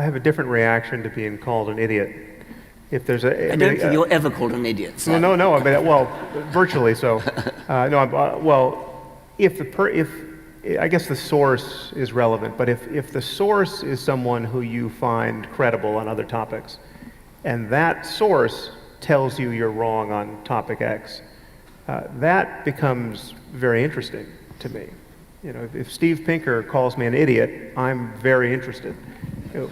have a different reaction to being called an idiot. If there's a, I don't think you're ever called an idiot. So. No. I mean, well, virtually so. If I guess the source is relevant, but if the source is someone who you find credible on other topics, and that source tells you you're wrong on topic X, that becomes very interesting to me. You know, if Steve Pinker calls me an idiot, I'm very interested, and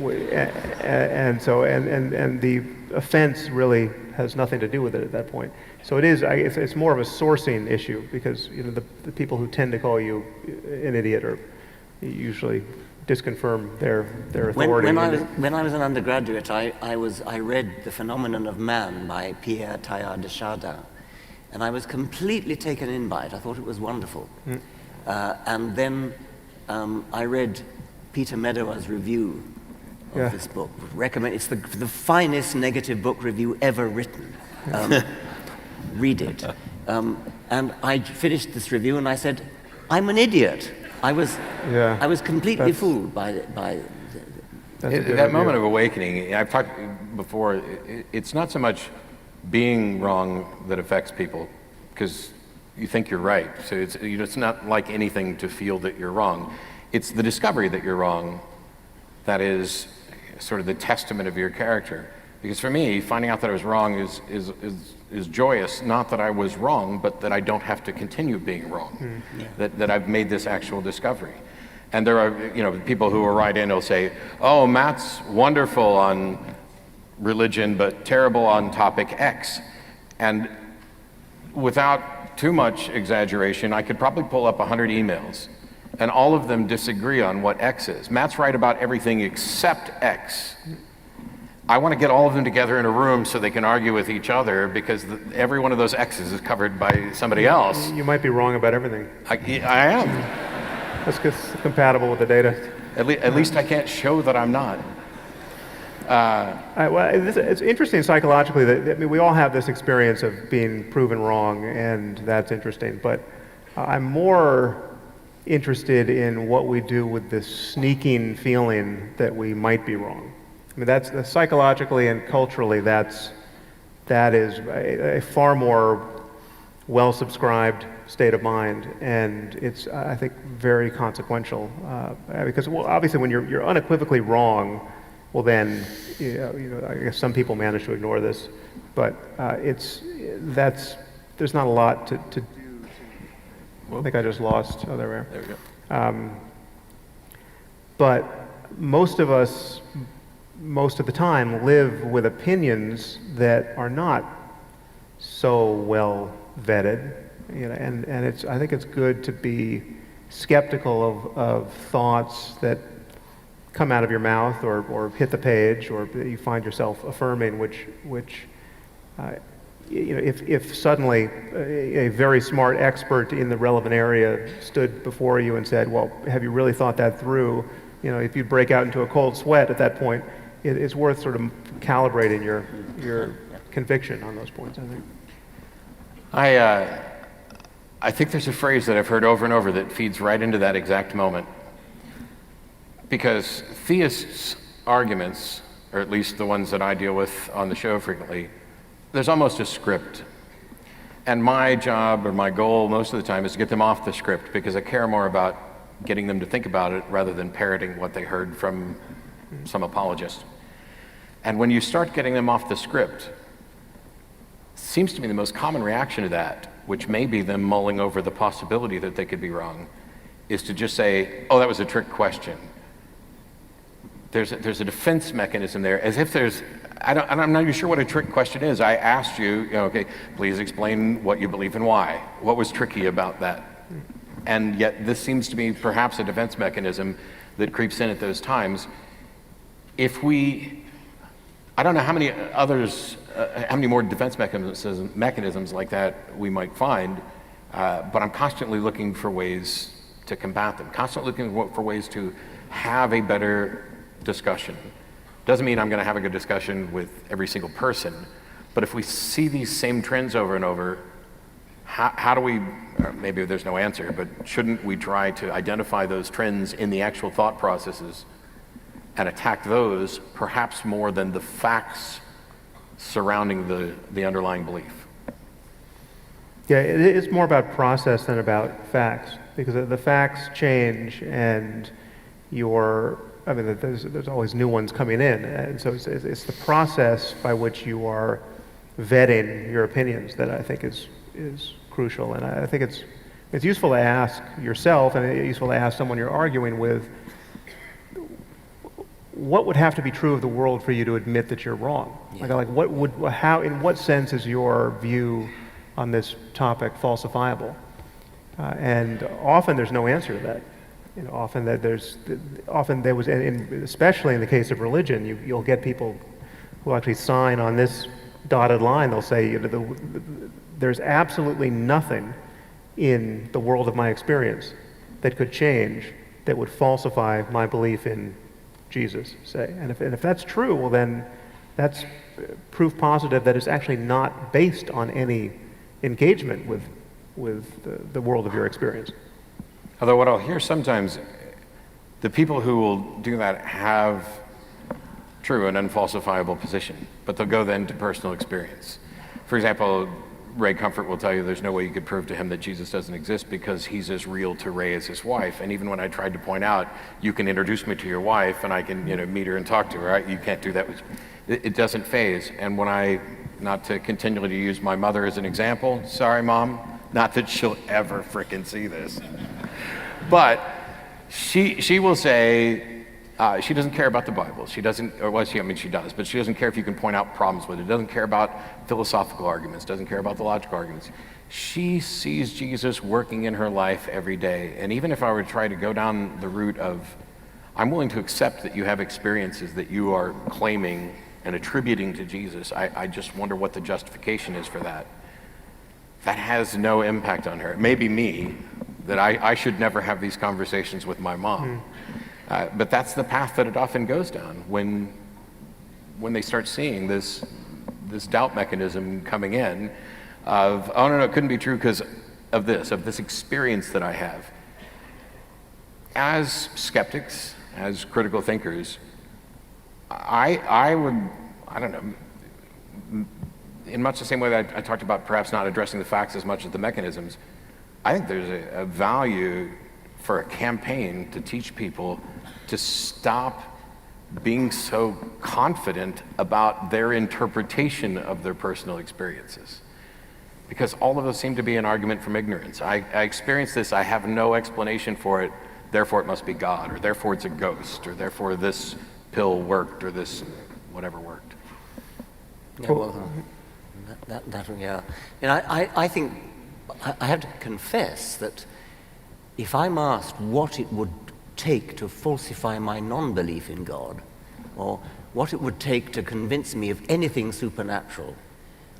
the offense really has nothing to do with it at that point. So it's more of a sourcing issue, because the people who tend to call you an idiot are usually disconfirm their authority. When I was an undergraduate, I read The Phenomenon of Man by Pierre Teilhard de Chardin, and I was completely taken in by it. I thought it was wonderful. And then I read Peter Medawar review of this book. It's the finest negative book review ever written. Read it. And I finished this review and I said, I'm an idiot. I was completely fooled by that moment of awakening. I've talked before, it's not so much being wrong that affects people, because you think you're right. So it's not like anything to feel that you're wrong. It's the discovery that you're wrong that is sort of the testament of your character. Because for me, finding out that I was wrong is joyous, not that I was wrong, but that I don't have to continue being wrong, that I've made this actual discovery. And there are people who will write in, will say, oh, Matt's wonderful on religion, but terrible on topic X. And without too much exaggeration, I could probably pull up 100 emails, and all of them disagree on what X is. Matt's right about everything except X. I want to get all of them together in a room so they can argue with each other, because every one of those X's is covered by somebody else. You might be wrong about everything. I am. That's because it's compatible with the data. At least I can't show that I'm not. It's interesting psychologically that we all have this experience of being proven wrong, and that's interesting. But I'm more interested in what we do with this sneaking feeling that we might be wrong. I mean, that's psychologically and culturally, that is a far more well-subscribed state of mind, and it's, I think, very consequential. Because, well, obviously, when you're unequivocally wrong, well, then, I guess some people manage to ignore this, but there's not a lot to do. I think I just lost. Oh, there we are. There we go. But most of us, most of the time, live with opinions that are not so well vetted, and I think it's good to be skeptical of thoughts that come out of your mouth or hit the page, or that you find yourself affirming, which if suddenly a very smart expert in the relevant area stood before you and said, well, have you really thought that through? If you break out into a cold sweat at that point, it's worth sort of calibrating your conviction on those points, I think. I think there's a phrase that I've heard over and over that feeds right into that exact moment. Because theists' arguments, or at least the ones that I deal with on the show frequently, there's almost a script. And my job or my goal most of the time is to get them off the script, because I care more about getting them to think about it rather than parroting what they heard from some apologist. And when you start getting them off the script, it seems to me the most common reaction to that, which may be them mulling over the possibility that they could be wrong, is to just say, oh, that was a trick question. There's a defense mechanism there, as if I'm not even sure what a trick question is. I asked you, okay, please explain what you believe and why. What was tricky about that? And yet this seems to be perhaps a defense mechanism that creeps in at those times. I don't know how many others, how many more defense mechanisms like that we might find, but I'm constantly looking for ways to combat them, constantly looking for ways to have a better discussion. Doesn't mean I'm going to have a good discussion with every single person, but if we see these same trends over and over, how do we, maybe there's no answer, but shouldn't we try to identify those trends in the actual thought processes and attack those perhaps more than the facts surrounding the underlying belief. Yeah, it's more about process than about facts, because the facts change, and there's always new ones coming in, and so it's the process by which you are vetting your opinions that I think is crucial, and I think it's useful to ask yourself, and it's useful to ask someone you're arguing with, what would have to be true of the world for you to admit that you're wrong? Yeah. In what sense is your view on this topic falsifiable? And often there's no answer to that. Especially in the case of religion, you'll get people who actually sign on this dotted line. They'll say, there's absolutely nothing in the world of my experience that could change, that would falsify my belief in Jesus, say. And if that's true, well then that's proof positive that it's actually not based on any engagement with the world of your experience. Although what I'll hear sometimes, the people who will do that have true and unfalsifiable position, but they'll go then to personal experience. For example, Ray Comfort will tell you there's no way you could prove to him that Jesus doesn't exist because he's as real to Ray as his wife. And even when I tried to point out, you can introduce me to your wife and I can meet her and talk to her, right? You can't do that. It doesn't phase. And when not to continually use my mother as an example, sorry mom, not that she'll ever frickin' see this, but she will say, she doesn't care about the Bible. She doesn't, she does, but she doesn't care if you can point out problems with it. Doesn't care about philosophical arguments, doesn't care about the logical arguments. She sees Jesus working in her life every day. And even if I were to try to go down the route of, I'm willing to accept that you have experiences that you are claiming and attributing to Jesus, I just wonder what the justification is for that. That has no impact on her. It may be me, that I should never have these conversations with my mom. But that's the path that it often goes down when they start seeing this doubt mechanism coming in of, oh no, it couldn't be true because of this experience that I have. As skeptics, as critical thinkers, I don't know, in much the same way that I talked about perhaps not addressing the facts as much as the mechanisms, I think there's a value for a campaign to teach people to stop being so confident about their interpretation of their personal experiences. Because all of those seem to be an argument from ignorance. I experienced this, I have no explanation for it, therefore it must be God, or therefore it's a ghost, or therefore this pill worked, or this whatever worked. Yeah, well, yeah. And I think I have to confess that if I'm asked what it would take to falsify my non-belief in God, or what it would take to convince me of anything supernatural,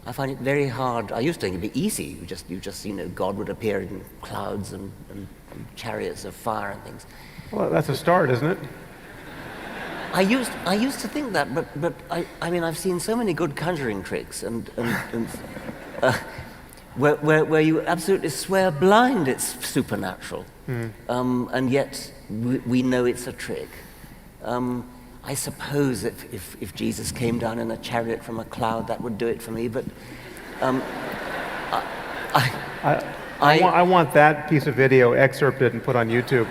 I find it very hard. I used to think it'd be easy. You just God would appear in clouds and chariots of fire and things. Well, that's a start, isn't it? I used to think that, but I've seen so many good conjuring tricks and where you absolutely swear blind it's supernatural, and yet we know it's a trick. I suppose that if Jesus came down in a chariot from a cloud, that would do it for me, but I want that piece of video excerpted and put on YouTube.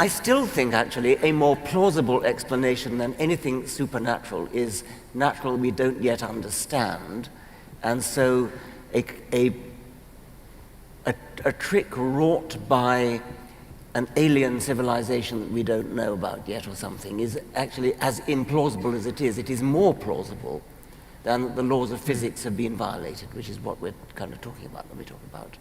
I still think, actually, a more plausible explanation than anything supernatural is natural we don't yet understand, and so a trick wrought by an alien civilization that we don't know about yet or something is actually as implausible as it is. It is more plausible than the laws of physics have been violated, which is what we're kind of talking about when we talk about